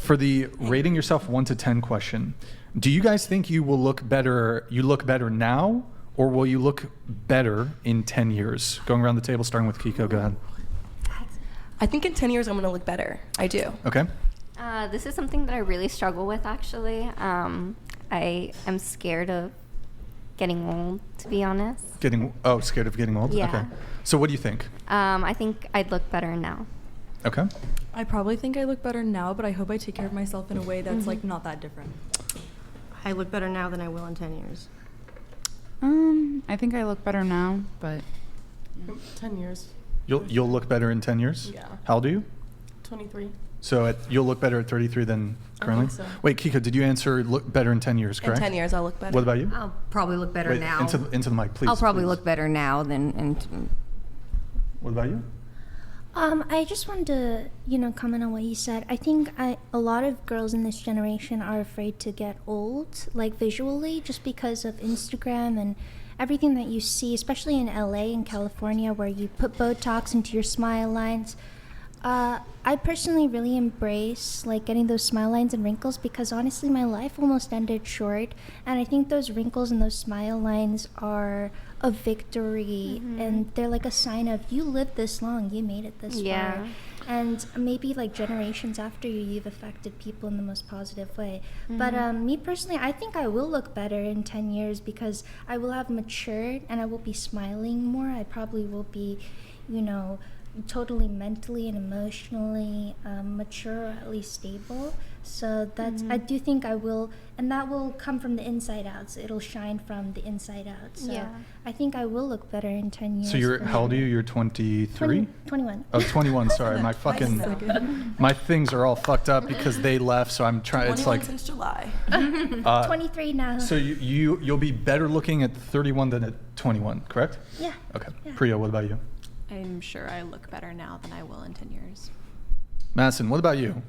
For the rating yourself 1 to 10 question, do you guys think you will look better? You look better now, or will you look better in 10 years? Going around the table, starting with Kiko. Go ahead. I think in 10 years I'm going to look better. I do. Okay. This is something that I really struggle with, actually. I am scared of getting old, to be honest. Scared of getting old? Yeah. Okay. So what do you think? I think I'd look better now. Okay. I probably think I look better now, but I hope I take care of myself in a way that's like not that different. I look better now than I will in 10 years. I think I look better now, but 10 years. You'll look better in 10 years? Yeah. How old are you? 23. So you'll look better at 33 than currently? I think so. Wait, Kiko, did you answer look better in 10 years, correct? In 10 years I'll look better. What about you? I'll probably look better Wait, now. into the mic, please. I'll probably please. look better now than. What about you? I just wanted to, comment on what you said. I think a lot of girls in this generation are afraid to get old, like visually, just because of Instagram and everything that you see, especially in LA and California, where you put Botox into your smile lines. I personally really embrace getting those smile lines and wrinkles because honestly my life almost ended short, and I think those wrinkles and those smile lines are a victory, and they're like a sign of you lived this long, you made it this far. And maybe generations after you've affected people in the most positive way. But me personally, I think I will look better in 10 years because I will have matured and I will be smiling more. I probably will be, totally mentally and emotionally mature, or at least stable. So that's I do think I will, and that will come from the inside out. So it'll shine from the inside out. So I think I will look better in 10 years. So how old are you? You're 23? 21. Oh, 21, sorry. My things are all fucked up because they left, so I'm trying. It's 21 since July. 23 now. So you'll be better looking at 31 than at 21, correct? Yeah. Okay. Yeah. Priya, what about you? I'm sure I look better now than I will in 10 years. Madison, what about you?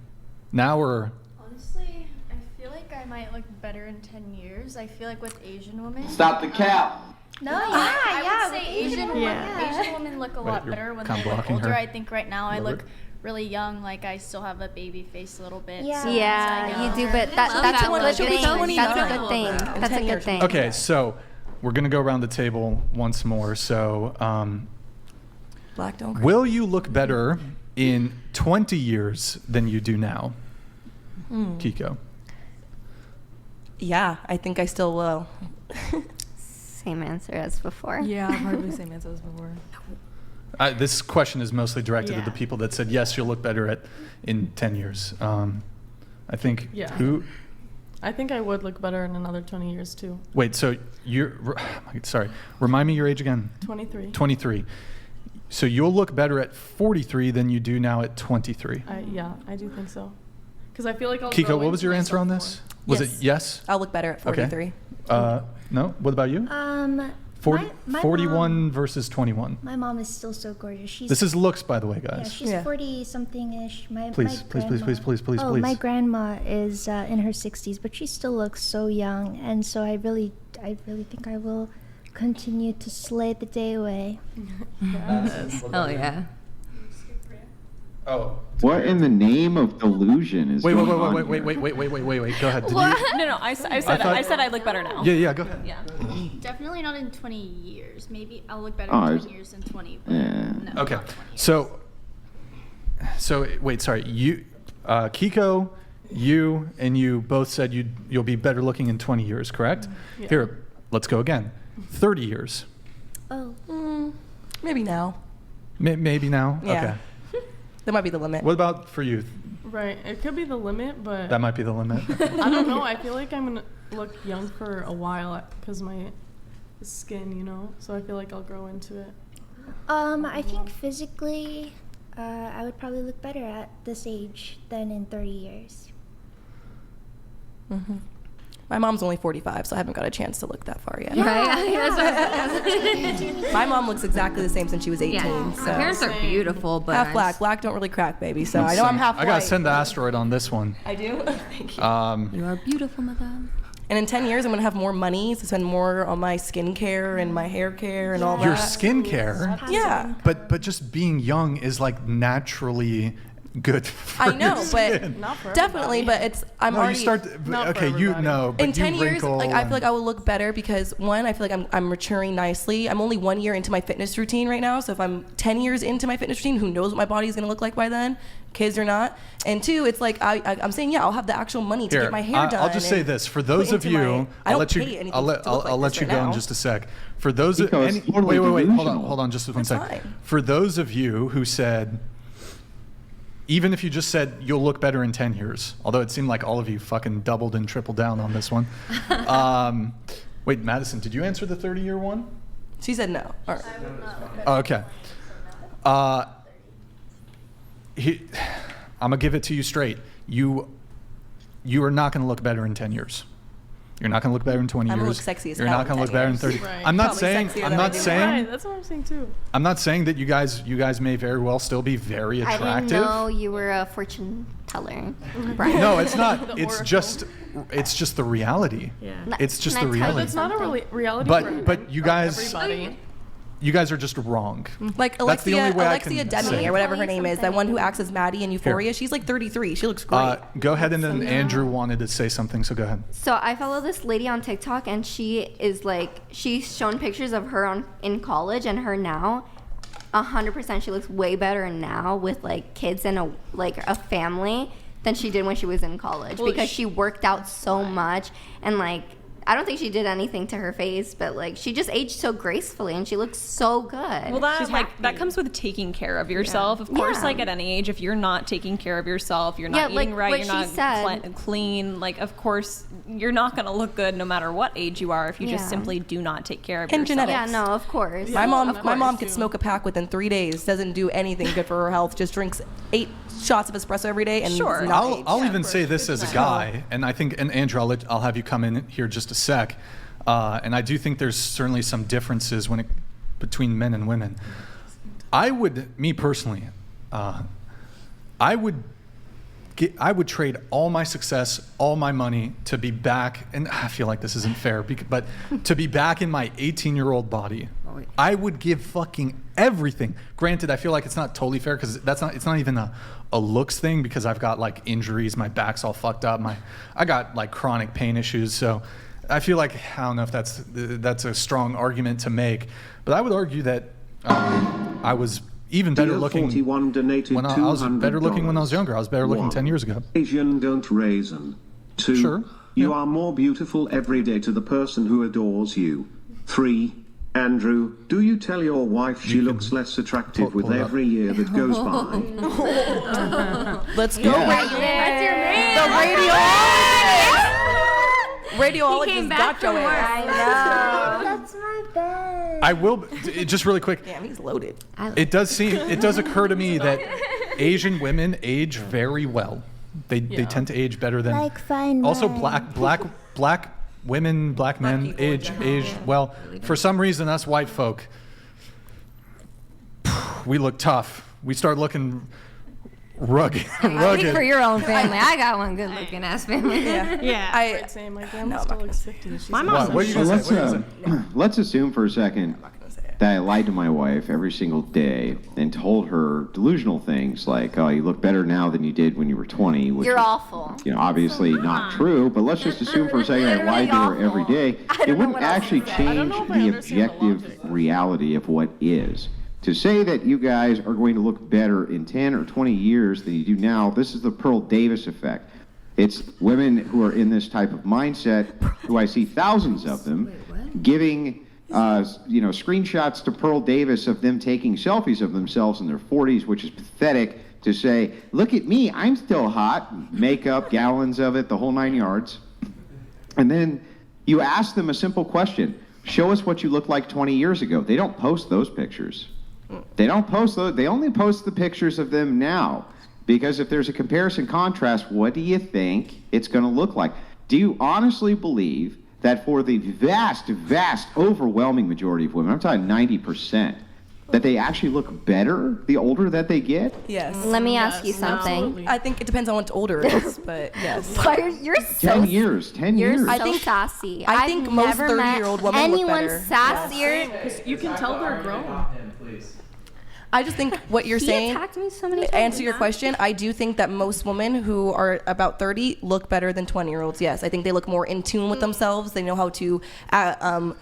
Now or? Honestly, I feel like I might look better in 10 years. I feel like with Asian women. Stop the cap! No, I would say Asian women look a lot you're better when kinda they look blocking older. her. I think right now I look really young, I still have a baby face a little bit. Yeah. So You do, but that's a good thing. That's a good thing. That's a good thing. Okay, so we're going to go around the table once more. So Black don't cry. will you look better in 20 years than you do now? Kiko. Yeah, I think I still will. Same answer as before. Yeah, probably the same answer as before. This question is mostly directed at the people that said, yes, you'll look better in 10 years. I think who? I think I would look better in another 20 years too. Wait, so sorry, remind me your age again. 23. 23. So you'll look better at 43 than you do now at 23. Yeah, I do think so. Because I feel like I'll Kiko, grow what was into your answer on myself this? more. Was it yes? I'll look better at 43. Okay. No? What about you? 41 mom, versus 21. My mom is still so gorgeous. This is looks, by the way, Yeah, guys. she's 40-something-ish. Please. Oh, my grandma is in her 60s, but she still looks so young, and so I really think I will continue to slay the day away. Oh yeah. Oh. What in the name of delusion is Wait. going on here? Wait. Go ahead. Did you? No, I said I look better now. Yeah, go ahead. Yeah. Definitely not in 20 years. Maybe I'll look better Oh, in it's- 10 years than 20. But Yeah. no, Okay. not 20 years. So wait, sorry. You, Kiko, you both said you'll be better looking in 20 years, correct? Yeah. Here, let's go again. 30 years. Oh. Maybe now. Maybe now. Yeah. Okay. That might be the limit. What about for you? Right. It could be the limit, but That might be the limit. I don't know. I feel like I'm going to look young for a while because my skin, so I feel like I'll grow into it. I think physically, I would probably look better at this age than in 30 years. Mm-hmm. My mom's only 45, so I haven't got a chance to look that far yet. My mom looks exactly the same since she was 18. Yeah. So My parents are beautiful, but half black. Black don't really crack, baby. So I know I'm half white. I gotta send the asteroid on this one. I do? Thank you. You are beautiful, madame. And in 10 years, I'm going to have more money to spend more on my skincare and my hair care and all that. Your skincare? Yeah. But just being young is naturally good. I know, but skin. Not for definitely. everybody. But I'm No, already. you start. Not for Okay, you everybody. know. But In 10 you years, wrinkle like I feel like and- I will look better because one, I feel like I'm maturing nicely. I'm only 1 year into my fitness routine right now, so if I'm 10 years into my fitness routine, who knows what my body's gonna look like by then, kids or not. And two, it's like I'm saying, yeah, I'll have the actual money to get my hair done. I'll just say and this for those put of into you. my- I I'll don't let you. pay anything I'll let to look I'll like let this you right go in now. just a sec. For those of Because it's totally wait, delusional. hold on, just one That's second. fine. For those of you who said, even if you just said you'll look better in 10 years, although it seemed like all of you fucking doubled and tripled down on this one. Wait, Madison, did you answer the 30-year one? She said no. All right. Oh, okay. I'm gonna give it to you straight. You are not gonna look better in 10 years. You're not gonna look better in 20 I'm years. gonna look sexy as You're hell not in gonna look 10 better in years. 30. Right. I'm not Probably saying. sexier I'm than I not do now. saying. Right, that's what I'm saying too. I'm not saying that you guys may very well still be very I attractive. didn't know you were a fortune teller, Brian. No, it's not. The It's oracle. just the reality. Yeah. It's just Can the I tell you reality. It's not a reality. But- for but you guys- everybody. You guys are just wrong. Like That's the only way I can Alexia say Demi it. or whatever her Tell you name is, that one who something. acts as Maddie in Euphoria. She's like 33. She looks great. Go ahead, and then Andrew wanted to say something, so go ahead. So I follow this lady on TikTok, and she is like, she's shown pictures of her in college and her now. 100%, she looks way better now with like kids and a family than she did when she was in college, Well, because she worked out so much, and like I don't think she did anything to her face, but like she just aged so gracefully and she looks so good. Well, that She's that happy. comes with taking care of yourself. Of course, Yeah. like at any age, if you're not taking care of yourself, you're not Yeah, like eating right, what you're she not said. clean. Like, of course, you're not going to look good no matter what age you are if you Yeah. just simply do not take care of And yourself. genetics. Yeah, no, of course. My Of mom course. could smoke a pack within 3 days. Doesn't do anything good for her health. Just drinks 8 shots of espresso every day and Sure. does not age. I'll even say this as a guy, and I think, and Andrew, I'll have you come in here just a sec. And I do think there's certainly some differences between men and women. Me personally, I would trade all my success, all my money to be back, and I feel like this isn't fair, but to be back in my 18-year-old body. I would give fucking everything. Granted, I feel like it's not totally fair because it's not even a looks thing, because I've got like injuries, my back's all fucked up, I got like chronic pain issues, so I feel like, I don't know if that's a strong argument to make, but I would argue that I was even better looking 41 donated when I was better looking when I was $200. younger. I was better looking 10 years ago. Asian don't raisin. 2. Sure, You yeah. are more beautiful every day to the person who adores you. 3. Andrew, do you tell your wife she looks less attractive with pull it up. every year that goes by? Let's go, That's your man. The radiologist He came got back your from work. ass. I know. That's my bed. I will just really quick. Damn, he's loaded. It does occur to me that Asian women age very well. They tend to age better than Like fine also wine. black women, black men people, age well. For some reason, us white folk, we look tough. We start looking rugged. Speak for your own family. I got one good looking ass family. Yeah. Right, same. My grandma still looks 50. She's My What? mom's What are you So gonna say? What are you gonna say? let's assume for a second that I lied to my wife every single day and told her delusional things like, "Oh, you look better now than you did when you were 20." Which You're is, awful. obviously not true. But let's just assume for a second I lied to her every day. It wouldn't actually change know if I the understand the objective logic. reality of what is. To say that you guys are going to look better in 10 or 20 years than you do now, this is the Pearl Davis effect. It's women who are in this type of mindset, who I see thousands of them, giving screenshots to Pearl Davis of them taking selfies of themselves in their 40s, which is pathetic, to say, "Look at me, I'm still hot." Makeup, gallons of it, the whole 9 yards. And then you ask them a simple question: show us what you looked like 20 years ago. They don't post those pictures. They don't post those. They only post the pictures of them now. Because if there's a comparison contrast, what do you think it's going to look like? Do you honestly believe that for the vast, overwhelming majority of women, I'm talking 90%, that they actually look better the older that they get? Yes. Let me ask you Yes, something. absolutely. I think it depends on what's older it is, but yes. You're so 10 years. 10 You're years. so I think- sassy. I think I've most never met 30-year-old women look anyone better. sassier. You can tell they're grown. I just think what you're He saying. attacked me so many times. Answer your question. I do think that most women who are about 30 look better than 20-year-olds. Yes, I think they look more in tune with themselves. They know how to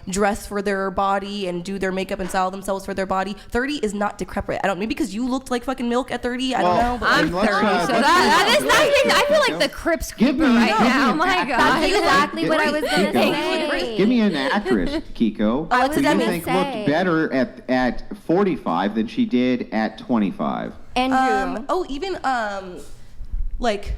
dress for their body and do their makeup and style themselves for their body. 30 is not decrepit. Maybe because you looked like fucking milk at 30. I don't know. But I'm 30, so that is nothing. I feel like the Crips creeper right now. My God. That's exactly what I was going to say. Give me an actress, Kiko, Alexa who you Demi. think looked better at 45 than she did at 25. Andrew. Like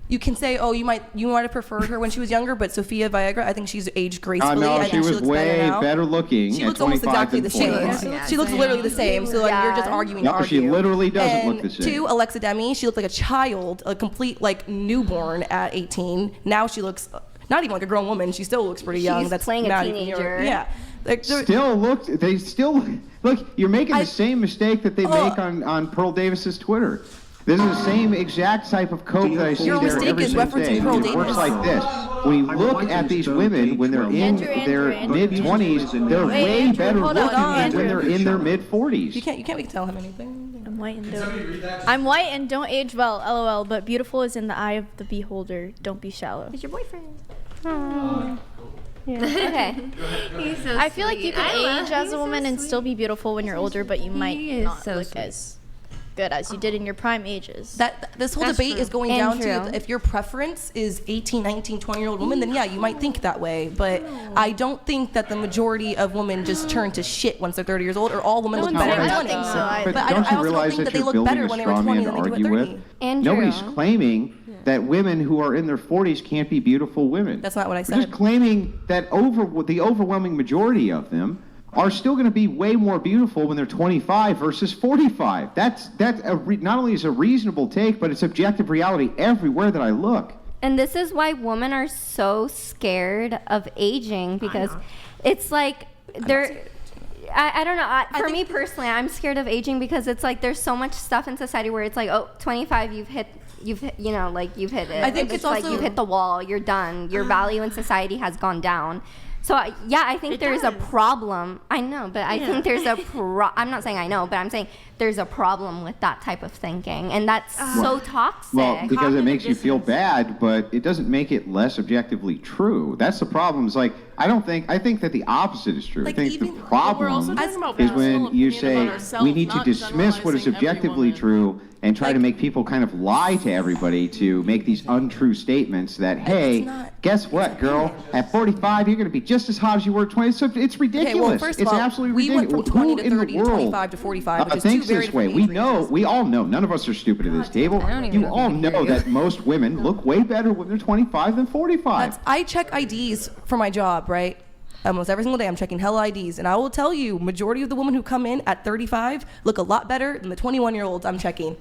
you can say, you might have preferred her when she was younger, but Sofia Viagra, I think she's aged gracefully. No, I she think was looks way better looking. She at looks almost 25 exactly than the same. 45. She looks literally the same. So like, you're just arguing. No, she literally doesn't and look the same. 2, Alexa Demi, she looked like a child, a complete like newborn at 18. Now she looks not even like a grown woman. She still looks pretty young. She's That's playing a not even teenager. Yeah. They still look. You're making the same mistake that they make on Pearl Davis's Twitter. This is the same exact type of code that I see Your there mistake every is single referencing day. Pearl It works Davis. like this. When you look at these women when they're in their mid-20s, they're way better looking than when they're in their mid-40s. You can't tell him anything. I'm white and don't age well, LOL, but beautiful is in the eye of the beholder. Don't be shallow. It's your boyfriend. Yeah. Okay. He's so I feel like you sweet. can age as he's a woman so and still be beautiful when you're older, but you might is not so look sweet. as good as you did in your prime ages. This whole That's debate true. is going down Andrew. to if your preference is 18, 19, 20-year-old women, then yeah, you might think that way. But I don't think that the majority of women just turn to shit once they're 30 years old, or all women look better at 20. But But don't I you also realize don't think that that they you're look building better a when they were straw 20 man than to they do at argue 30. with? Andrew. Nobody's claiming that women who are in their 40s can't be beautiful women. That's not what I We're said. just claiming that the overwhelming majority of them are still going to be way more beautiful when they're 25 versus 45. Not only is a reasonable take, but it's objective reality everywhere that I look. And this is why women are so scared of aging, because it's like they're. I don't know. For me personally, I'm scared of aging because it's like there's so much stuff in society where it's like, 25, you've hit it. I think it's like also- you've hit the wall. You're done. Your value in society has gone down. So I think there's a problem. I know, but I think there's I'm not saying I know, but I'm saying there's a problem with that type of thinking, and that's so toxic. Well, because it makes you feel bad, but it doesn't make it less objectively true. That's the problem. It's like, I think that the opposite is true. I think the problem is when you say we need to dismiss what is objectively true and try to make people kind of lie to everybody to make these untrue statements that, hey, guess what, girl? At 45, you're going to be just as hot as you were at 20. So it's ridiculous. Okay, well, first of It's all, absolutely we went ridiculous. from 20 Who to 30 in to the world 25 to 45, which is two thinks very this way? different We all know. None of us are stupid at this table. You all know that most women look way better when they're 25 than 45. I check IDs for my job, right? Almost every single day I'm checking hella IDs, and I will tell you, majority of the women who come in at 35 look a lot better than the 21-year-olds I'm checking.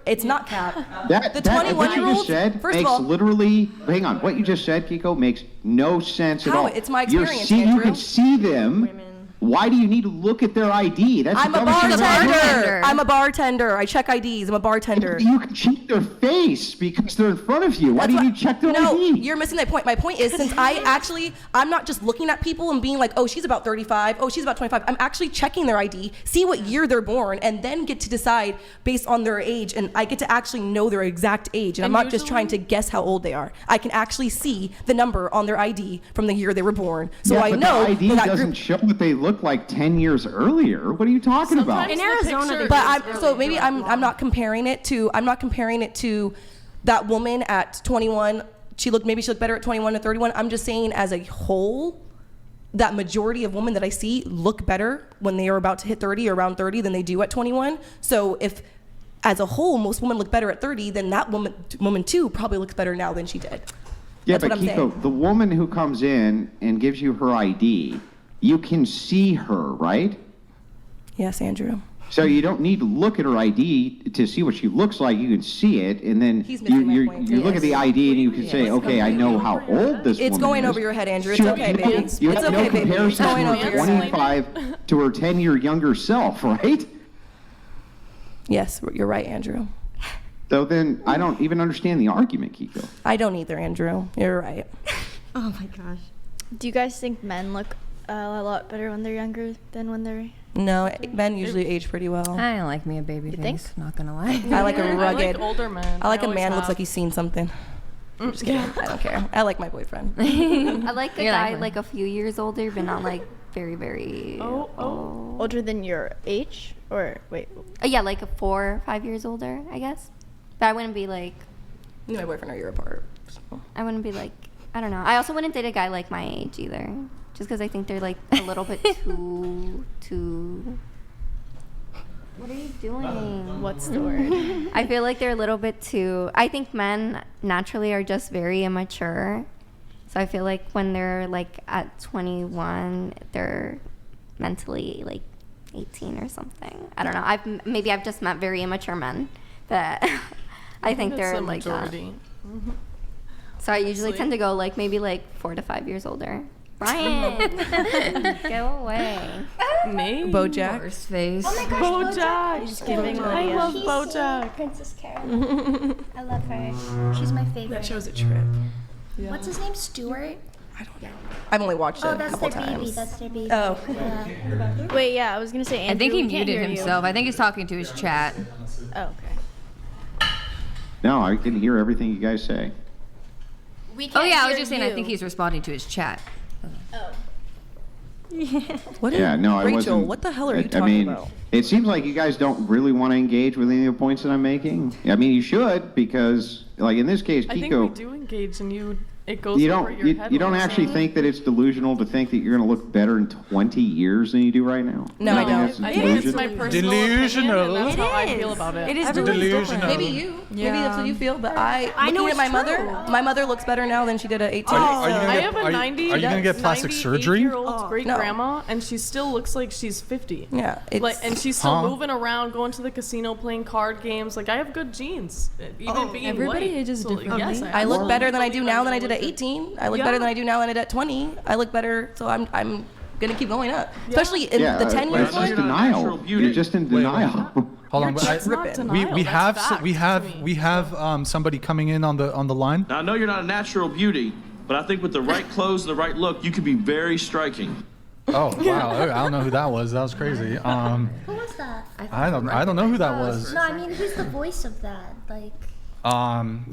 It's not cap. The 21-year-olds, first of all, literally, hang on, what you just said, Kiko, makes no sense at all. It's my experience, You Andrew. can see them. Why do you need to look at their ID? That's I'm the a dumbest thing I've ever bartender. heard. I'm a bartender. I check IDs. I'm a bartender. You can check their face because they're in front of you. Why do you need to check their ID? No, you're missing that point. My point is, since I'm not just looking at people and being like, oh, she's about 35, oh, she's about 25. I'm actually checking their ID, see what year they're born, and then get to decide based on their age. And I get to actually know their exact age. And I'm not just trying to guess how old they are. I can actually see the number on their ID from the year they were born. So I but know the ID that doesn't show that they look like 10 years earlier. What are you talking about? In Arizona, maybe I'm not comparing it to that woman at 21. Maybe she looked better at 21 to 31. I'm just saying as a whole, that majority of women that I see look better when they are about to hit 30 or around 30 than they do at 21. So if as a whole most women look better at 30, then that woman too probably looks better now than she did. Yeah, That's but what I'm saying. Kiko, the woman who comes in and gives you her ID, you can see her, right? Yes, Andrew. So you don't need to look at her ID to see what she looks like. You can see it, and then you look at the ID and you can say, okay, I know how old this woman is. It's going over your head, Andrew. It's okay, baby. You It's have no okay, baby. It's comparison going to over her your head. 25 to her 10-year younger self, right? Yes, you're right, Andrew. So then I don't even understand the argument, Kiko. I don't either, Andrew. You're right. Oh my gosh. Do you guys think men look a lot better when they're younger than when they're No, men usually age pretty well. I like me a baby face. Not gonna lie. I like a rugged. I like older men. I like a always man who looks have. like he's seen something. I'm just kidding. I don't care. I like my boyfriend. I like a You're guy like- like a few years older, but not like very, very. Older than your age? Or wait. Yeah, like a 4 or 5 years older, I guess. But I wouldn't be like. You and my boyfriend are a year apart. So. I wouldn't be like. I don't know. I also wouldn't date a guy like my age either, just because I think they're like a little bit too. What are you doing? What's the word? I feel like they're a little bit too. I think men naturally are just very immature. So I feel like when they're like at 21, they're mentally like 18 or something. I don't know. Maybe I've just met very immature men that I think that's they're the like that. majority. So I usually tend to go like maybe like 4 to 5 years older. Brian, go away. Me? BoJack. Horse face. Oh my gosh, BoJack. Just giving I love She's BoJack. Princess Carol. I love her. She's my favorite. That show's a trip. What's his name? Stuart? I don't know. I've only watched it Oh, a that's couple their baby. times. That's their baby. Oh. Yeah. Wait, yeah, I was gonna say Andrew. I think he we can't muted hear you. himself. I think he's talking to his chat. Oh, okay. No, I can hear everything you guys say. We Oh can't yeah, I was hear just saying. I you. think he's responding to his chat. Oh. What Yeah, no, I Rachel, wasn't. what the hell are you I talking mean, about? it seems like you guys don't really want to engage with any of the points that I'm making. I mean, you should, because, like in this case, I think we Kiko, do engage, and it goes you over don't your you, head. you don't when you're actually saying think that it's delusional to think that you're going to look better in 20 years than you do right now. No, You I think don't. that's I a think it's delusion? my personal Delusional. opinion, and that's how I It feel is. about it. It is Everybody's delusional. different. Maybe you. Maybe Yeah. that's what you feel, but I know looking at my it's true. mother, my mother looks better now than she did at 18. Are you I gonna have get, a 90. are you gonna get plastic surgery? 98-year-old great No. grandma, and she still looks like she's 50. Yeah, it's, Like, and she's still Huh? moving around, going to the casino, playing card games. Like, I have good genes, even being Everybody white. ages So, differently. Yes, I look better than I do believe now I'm than I gonna did at look 18. I look Yeah. better than I do now than I did at 20. I look better, so I'm gonna keep going up. Especially in Yeah, the 10 but years it's just one. denial. You're just in denial. Hold on, That's not ripping. denial, we that's have fact to me. we have somebody coming in on the line. Now, I know you're not a natural beauty, but I think with the right clothes and the right look, you could be very striking. Oh wow, I don't know who that was. That was crazy. Who was that? I don't know who that was. No, I mean, who's the voice of that? Like.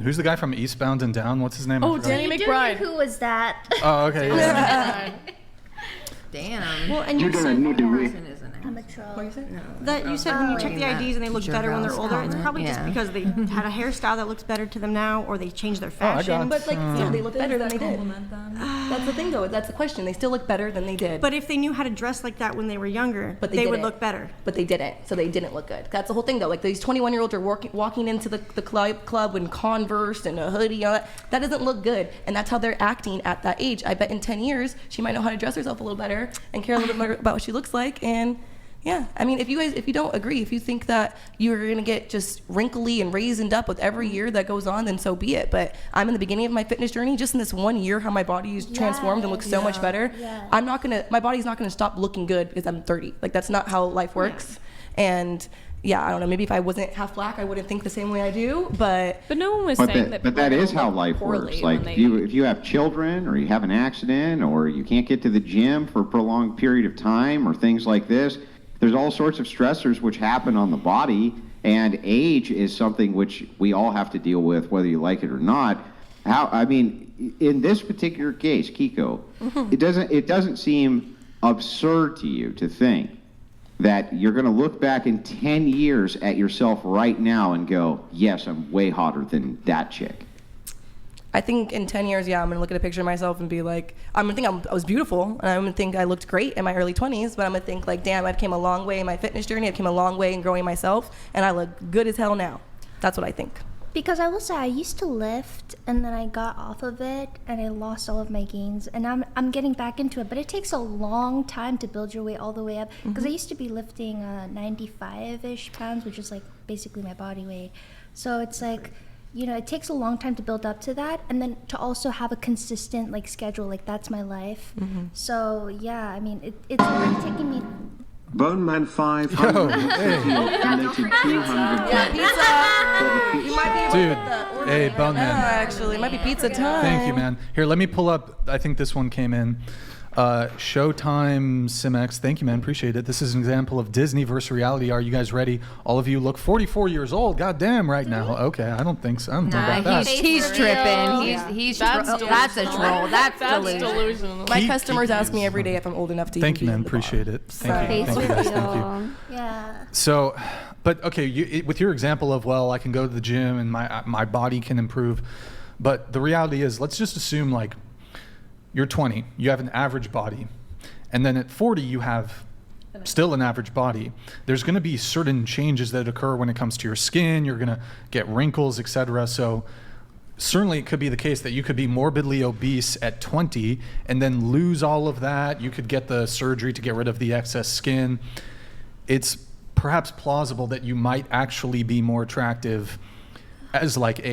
Who's the guy from Eastbound and Down? What's his name? I Oh, forgot. Danny McBride. Who was that? Oh, okay. Yeah. Damn. Well, and you said I'm a troll. that you said when you check the IDs and they look Teacher better when they're House older, it's comment. probably just Yeah. because they had a hairstyle that looks better to them now, or they changed their Oh, I got fashion. it. But like, still, they look better than they did. Compliment them. That's the thing, though. That's the question. They still look better than they did. But if they knew how to dress like that when they were younger, But they would didn't. look better. But they didn't, so they didn't look good. That's the whole thing, though. Like these 21-year-olds are walking into the club in Converse and a hoodie. You know, that doesn't look good, and that's how they're acting at that age. I bet in 10 years she might know how to dress herself a little better and care a little bit more about what she looks like. And yeah, I mean, if you don't agree, if you think that you're gonna get just wrinkly and raisined up with every year that goes on, then so be it. But I'm in the beginning of my fitness journey. Just in this 1 year, how my body is transformed and looks so much better. Yeah. My body's not gonna stop looking good because I'm 30. Like that's not how life works. And yeah, I don't know. Maybe if I wasn't half black, I wouldn't think the same way I do. But no one was But saying that, that. but people that are is gonna how look life poorly works. when Like they- if you have children, or you have an accident, or you can't get to the gym for a prolonged period of time, or things like this, there's all sorts of stressors which happen on the body, and age is something which we all have to deal with, whether you like it or not. In this particular case, Kiko, it doesn't seem absurd to you to think that you're going to look back in 10 years at yourself right now and go, yes, I'm way hotter than that chick. I think in 10 years, yeah, I'm gonna look at a picture of myself and be like, I'm gonna think I was beautiful, and I'm gonna think I looked great in my early 20s, but I'm gonna think like, damn, I've came a long way in my fitness journey, I've came a long way in growing myself, and I look good as hell now. That's what I think. Because I will say I used to lift and then I got off of it and I lost all of my gains and I'm getting back into it, but it takes a long time to build your way all the way up because I used to be lifting 95-ish pounds, which is like basically my body weight. So it's like, you know, it takes a long time to build up to that and then to also have a consistent like schedule, like that's my life. So yeah, I mean it's already taking me. Bone Man 500 donated 200. Yeah, pizza. You might be able Dude, to put the order hey, in right Bone Man. now, actually, it might be pizza time. Thank you, man. Here, let me pull up. I think this one came in. Showtime Simex, thank you, man. Appreciate it. This is an example of Disney versus reality. Are you guys ready? All of you look 44 years old. God damn, right now. Okay, I don't think so. I don't think about that. He's tripping. That's a troll. That's delusional. My customers ask me every day if I'm old enough to. Thank you, man. Appreciate it. Thank you. Thank you. Yeah. So, but okay, with your example of, well, I can go to the gym and my body can improve, but the reality is, let's just assume like you're 20, you have an average body, and then at 40 you have still an average body. There's going to be certain changes that occur when it comes to your skin. You're going to get wrinkles, etc. So certainly it could be the case that you could be morbidly obese at 20 and then lose all of that. You could get the surgery to get rid of the excess skin. It's perhaps plausible that you might actually be more attractive as like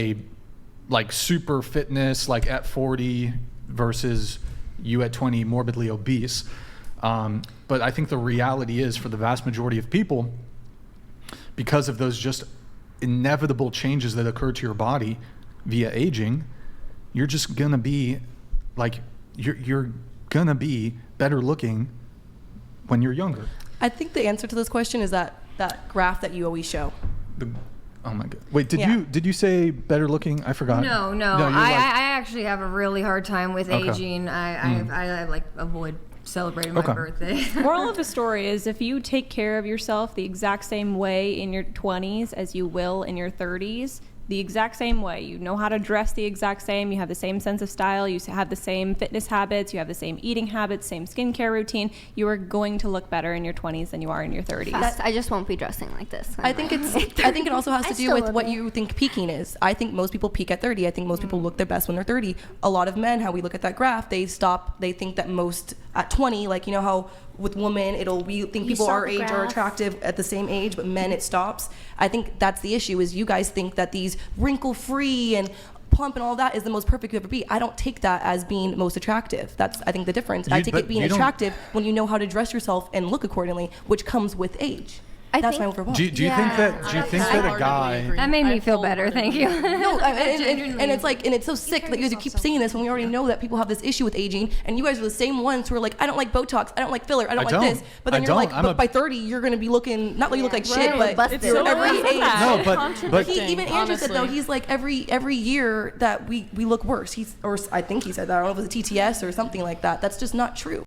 super fitness, like at 40 versus you at 20 morbidly obese. But I think the reality is, for the vast majority of people, because of those just inevitable changes that occur to your body via aging, you're just gonna be like, you're gonna be better looking when you're younger. I think the answer to this question is that graph that you always show. Oh my God! Wait, did you say better looking? I forgot. No. I actually have a really hard time with aging. I like avoid celebrating my birthday. Moral of the story is, if you take care of yourself the exact same way in your 20s as you will in your 30s, the exact same way, you know how to dress the exact same, you have the same sense of style, you have the same fitness habits, you have the same eating habits, same skincare routine, you are going to look better in your 20s than you are in your 30s. I just won't be dressing like this. I think it also has to do with what you think peaking is. I think most people peak at 30. I think most people look their best when they're 30. A lot of men, how we look at that graph, they think that most at 20, like, you know how with women, we think people our age are attractive at the same age, but men, it stops. I think that's the issue, is you guys think that these wrinkle-free and plump and all that is the most perfect you ever be. I don't take that as being most attractive. That's, I think, the difference. I take it being attractive when you know how to dress yourself and look accordingly, which comes with age. That's my overall. Do you think that a guy? That made me feel better. Thank you. No, and it's like, and it's so sick that you guys keep saying this when we already know that people have this issue with aging, and you guys are the same ones who are like, I don't like Botox, I don't like filler, I don't like this, but then you're like, but by 30 you're gonna be looking, not like you look like shit, but it's you're every age. No, but Even Andrew said though, he's like every year that we look worse. I think he said that. I don't know if it was a TTS or something like that. That's just not true.